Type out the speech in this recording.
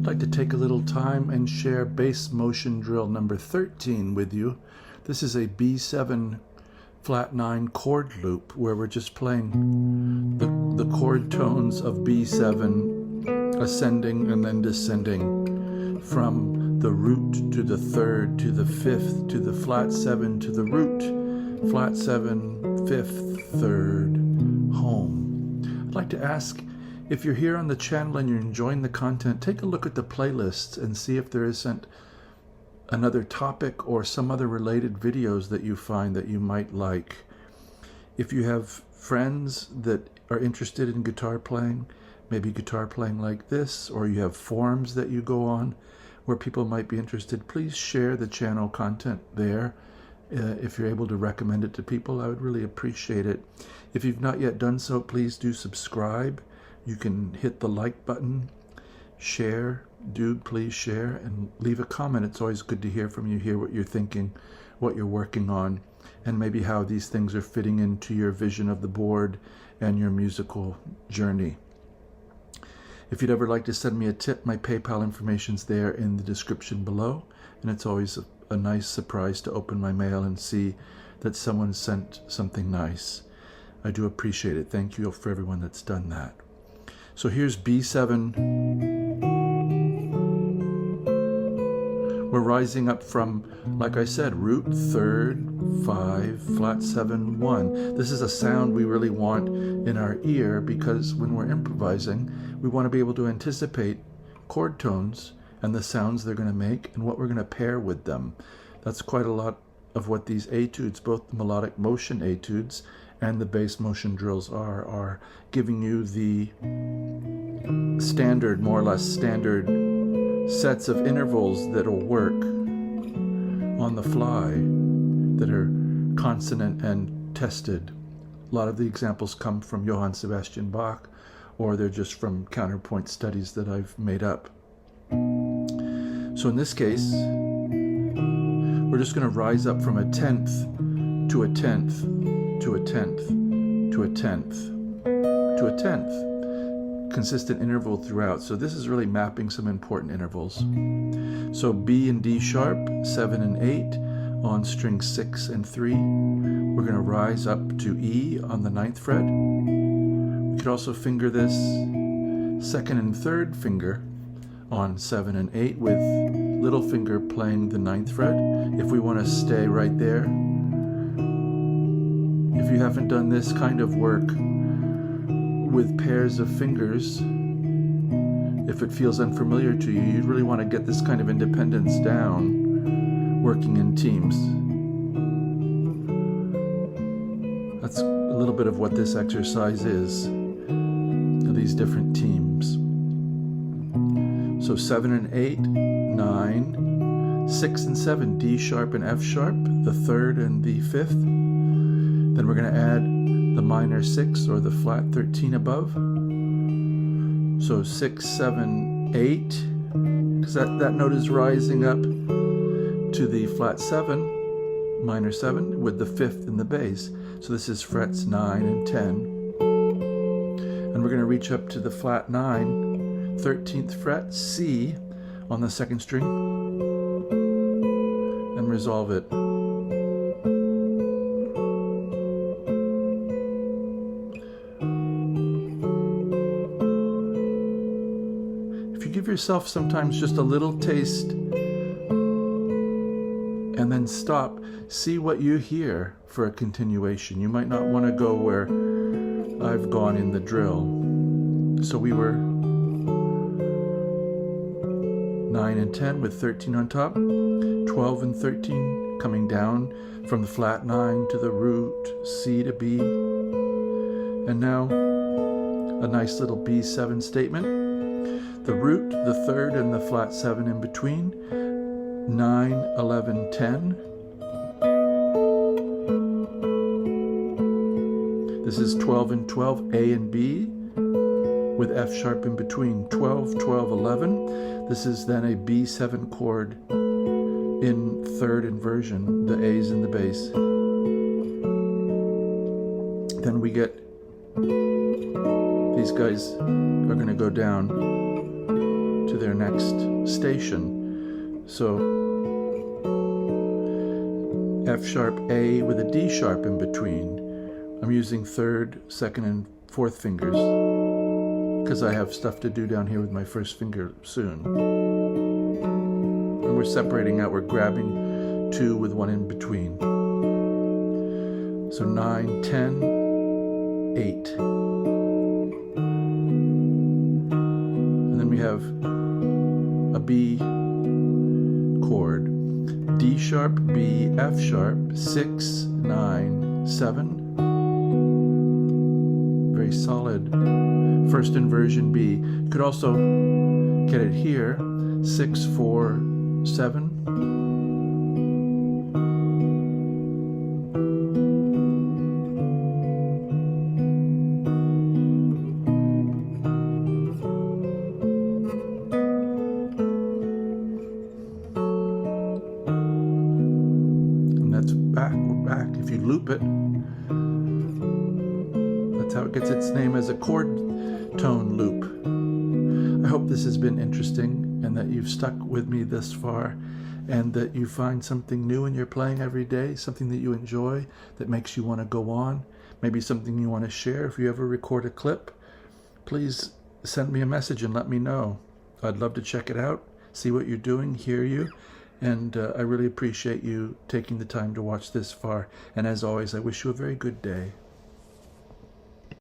I'd like to take a little time and share bass motion drill number 13 with you. This is a B7 flat 9 chord loop where we're just playing the chord tones of B7 ascending and then descending from the root to the third to the fifth to the flat 7 to the root, flat 7, fifth, third, home. I'd like to ask, if you're here on the channel and you're enjoying the content, take a look at the playlists and see if there isn't another topic or some other related videos that you find that you might like. If you have friends that are interested in guitar playing, maybe guitar playing like this, or you have forums that you go on where people might be interested, please share the channel content there. If you're able to recommend it to people, I would really appreciate it. If you've not yet done so, please do subscribe. You can hit the like button, share, please share, and leave a comment. It's always good to hear from you, hear what you're thinking, what you're working on, and maybe how these things are fitting into your vision of the board and your musical journey. If you'd ever like to send me a tip, my PayPal information's there in the description below, and it's always a nice surprise to open my mail and see that someone sent something nice. I do appreciate it. Thank you for everyone that's done that. So here's B7. We're rising up from, like I said, root, third, 5, flat 7, 1. This is a sound we really want in our ear because when we're improvising, we want to be able to anticipate chord tones and the sounds they're going to make and what we're going to pair with them. That's quite a lot of what these etudes, both the melodic motion etudes and the bass motion drills are giving you the standard, more or less standard sets of intervals that'll work on the fly that are consonant and tested. A lot of the examples come from Johann Sebastian Bach, or they're just from counterpoint studies that I've made up. So in this case, we're just going to rise up from a tenth to a tenth to a tenth to a tenth to a tenth. Consistent interval throughout. So this is really mapping some important intervals. So B and D sharp, 7 and 8 on string 6 and 3. We're going to rise up to E on the 9th fret. We could also finger this second and third finger on 7 and 8 with little finger playing the 9th fret if we want to stay right there. If you haven't done this kind of work with pairs of fingers, if it feels unfamiliar to you, you really want to get this kind of independence down working in teams. That's a little bit of what this exercise is, these different teams. So 7 and 8, 9, 6 and 7, D sharp and F sharp, the 3rd and the 5th. Then we're going to add the minor 6 or the flat 13 above. So 6, 7, 8, because that note is rising up to the flat 7, minor 7, with the 5th in the bass. So this is frets 9 and 10. And we're going to reach up to the flat 9, 13th fret, C, on the 2nd string, and resolve it. Give yourself sometimes just a little taste and then stop. See what you hear for a continuation. You might not want to go where I've gone in the drill. So we were 9 and 10 with 13 on top, 12 and 13 coming down from the flat 9 to the root, C to B, and now a nice little B7 statement. The root, the 3rd, and the flat 7 in between, 9, 11, 10. This is 12 and 12, A and B, with F sharp in between, 12, 12, 11. This is then a B7 chord in 3rd inversion, the A's in the bass. Then we get, these guys are going to go down. to their next station. So F sharp A with a D sharp in between. I'm using 3rd, 2nd, and 4th fingers because I have stuff to do down here with my 1st finger soon. And we're separating out, we're grabbing 2 with 1 in between. So 9, 10, 8. And then we have a B chord. D sharp, B, F sharp, 6, 9, 7. Very solid 1st inversion B. You could also get it here, 6, 4, 7. Back. If you loop it, that's how it gets its name as a chord tone loop. I hope this has been interesting and that you've stuck with me this far and that you find something new in your playing every day, something that you enjoy, that makes you want to go on, maybe something you want to share. If you ever record a clip, please send me a message and let me know. I'd love to check it out, see what you're doing, hear you. And I really appreciate you taking the time to watch this far. And as always, I wish you a very good day.